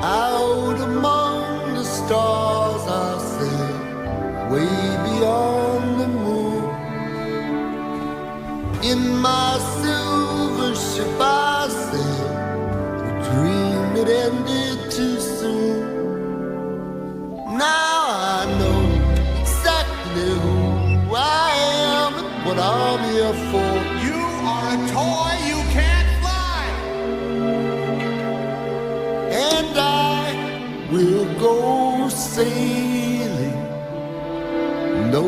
Out among the stars I sail, way beyond the moon. In my silver ship I sail, a dream that ended too soon. Now I know exactly who I am and what I'm here for. You are a toy, you can't fly. And I will go sailing. No